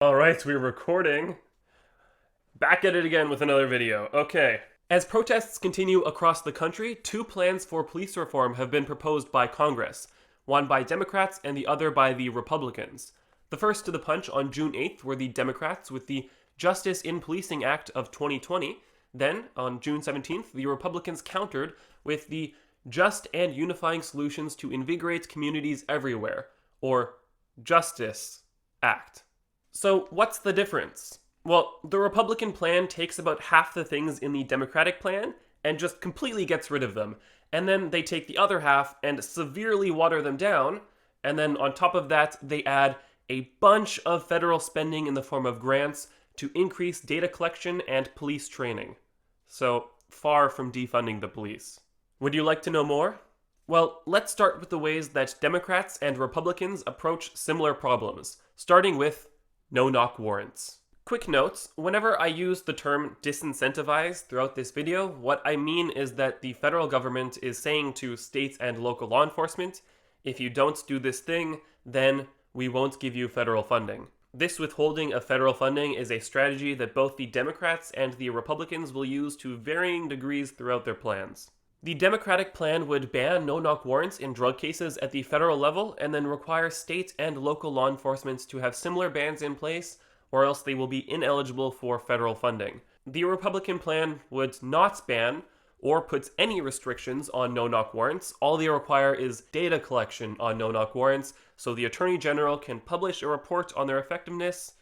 Alright, we're recording. Back at it again with another video. Okay. As protests continue across the country, two plans for police reform have been proposed by Congress, one by Democrats and the other by the Republicans. The first to the punch on June 8th were the Democrats with the Justice in Policing Act of 2020. Then, on June 17th, the Republicans countered with the Just and Unifying Solutions to Invigorate Communities Everywhere, or Justice Act. So, what's the difference? Well, the Republican plan takes about half the things in the Democratic plan and just completely gets rid of them. And then they take the other half and severely water them down. And then on top of that, they add a bunch of federal spending in the form of grants to increase data collection and police training. So, far from defunding the police. Would you like to know more? Well, let's start with the ways that Democrats and Republicans approach similar problems, starting with no-knock warrants. Quick notes, whenever I use the term disincentivize throughout this video, what I mean is that the federal government is saying to states and local law enforcement, if you don't do this thing, then we won't give you federal funding. This withholding of federal funding is a strategy that both the Democrats and the Republicans will use to varying degrees throughout their plans. The Democratic plan would ban no-knock warrants in drug cases at the federal level and then require state and local law enforcement to have similar bans in place, or else they will be ineligible for federal funding. The Republican plan would not ban or put any restrictions on no-knock warrants. All they require is data collection on no-knock warrants, so the Attorney General can publish a report on their effectiveness,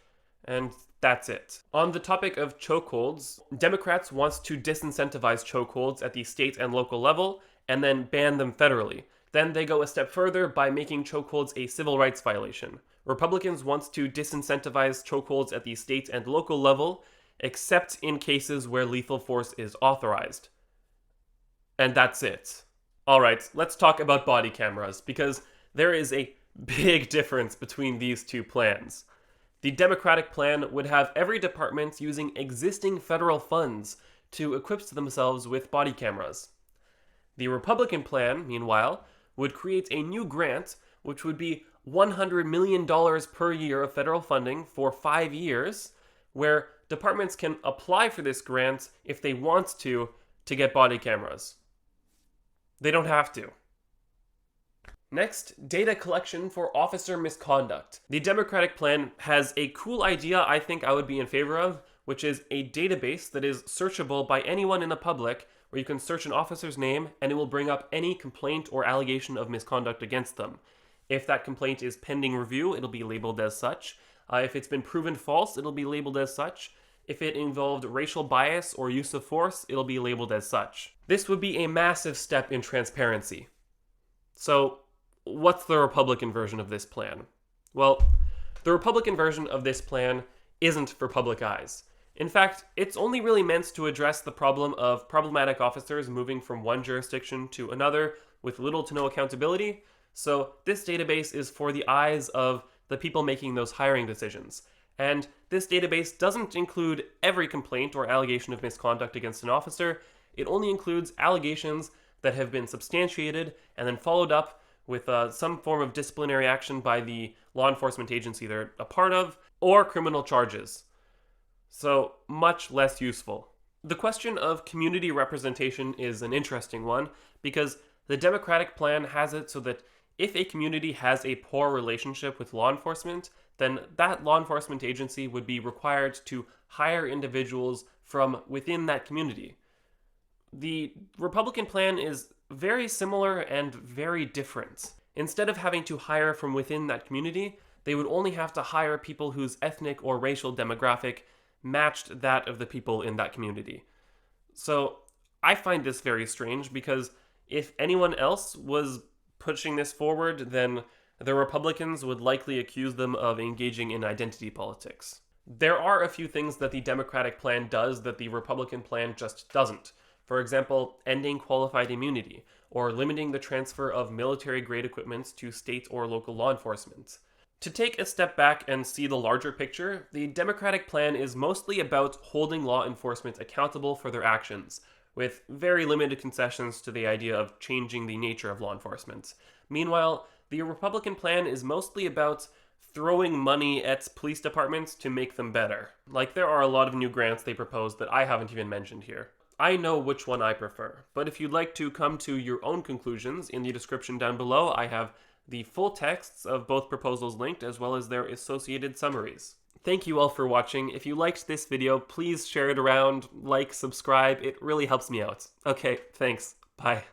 and that's it. On the topic of chokeholds, Democrats want to disincentivize chokeholds at the state and local level and then ban them federally. Then they go a step further by making chokeholds a civil rights violation. Republicans want to disincentivize chokeholds at the state and local level, except in cases where lethal force is authorized. And that's it. Alright, let's talk about body cameras, because there is a big difference between these two plans. The Democratic plan would have every department using existing federal funds to equip themselves with body cameras. The Republican plan, meanwhile, would create a new grant which would be $100 million per year of federal funding for 5 years, where departments can apply for this grant if they want to get body cameras. They don't have to. Next, data collection for officer misconduct. The Democratic plan has a cool idea I think I would be in favor of, which is a database that is searchable by anyone in the public, where you can search an officer's name and it will bring up any complaint or allegation of misconduct against them. If that complaint is pending review, it'll be labeled as such. If it's been proven false, it'll be labeled as such. If it involved racial bias or use of force, it'll be labeled as such. This would be a massive step in transparency. So, what's the Republican version of this plan? Well, the Republican version of this plan isn't for public eyes. In fact, it's only really meant to address the problem of problematic officers moving from one jurisdiction to another with little to no accountability. So this database is for the eyes of the people making those hiring decisions. And this database doesn't include every complaint or allegation of misconduct against an officer. It only includes allegations that have been substantiated and then followed up with some form of disciplinary action by the law enforcement agency they're a part of, or criminal charges. So, much less useful. The question of community representation is an interesting one, because the Democratic plan has it so that if a community has a poor relationship with law enforcement, then that law enforcement agency would be required to hire individuals from within that community. The Republican plan is very similar and very different. Instead of having to hire from within that community, they would only have to hire people whose ethnic or racial demographic matched that of the people in that community. So I find this very strange, because if anyone else was pushing this forward, then the Republicans would likely accuse them of engaging in identity politics. There are a few things that the Democratic plan does that the Republican plan just doesn't. For example, ending qualified immunity, or limiting the transfer of military-grade equipment to state or local law enforcement. To take a step back and see the larger picture, the Democratic plan is mostly about holding law enforcement accountable for their actions, with very limited concessions to the idea of changing the nature of law enforcement. Meanwhile, the Republican plan is mostly about throwing money at police departments to make them better. Like, there are a lot of new grants they propose that I haven't even mentioned here. I know which one I prefer, but if you'd like to come to your own conclusions, in the description down below I have the full texts of both proposals linked, as well as their associated summaries. Thank you all for watching. If you liked this video, please share it around, like, subscribe. It really helps me out. Okay, thanks. Bye.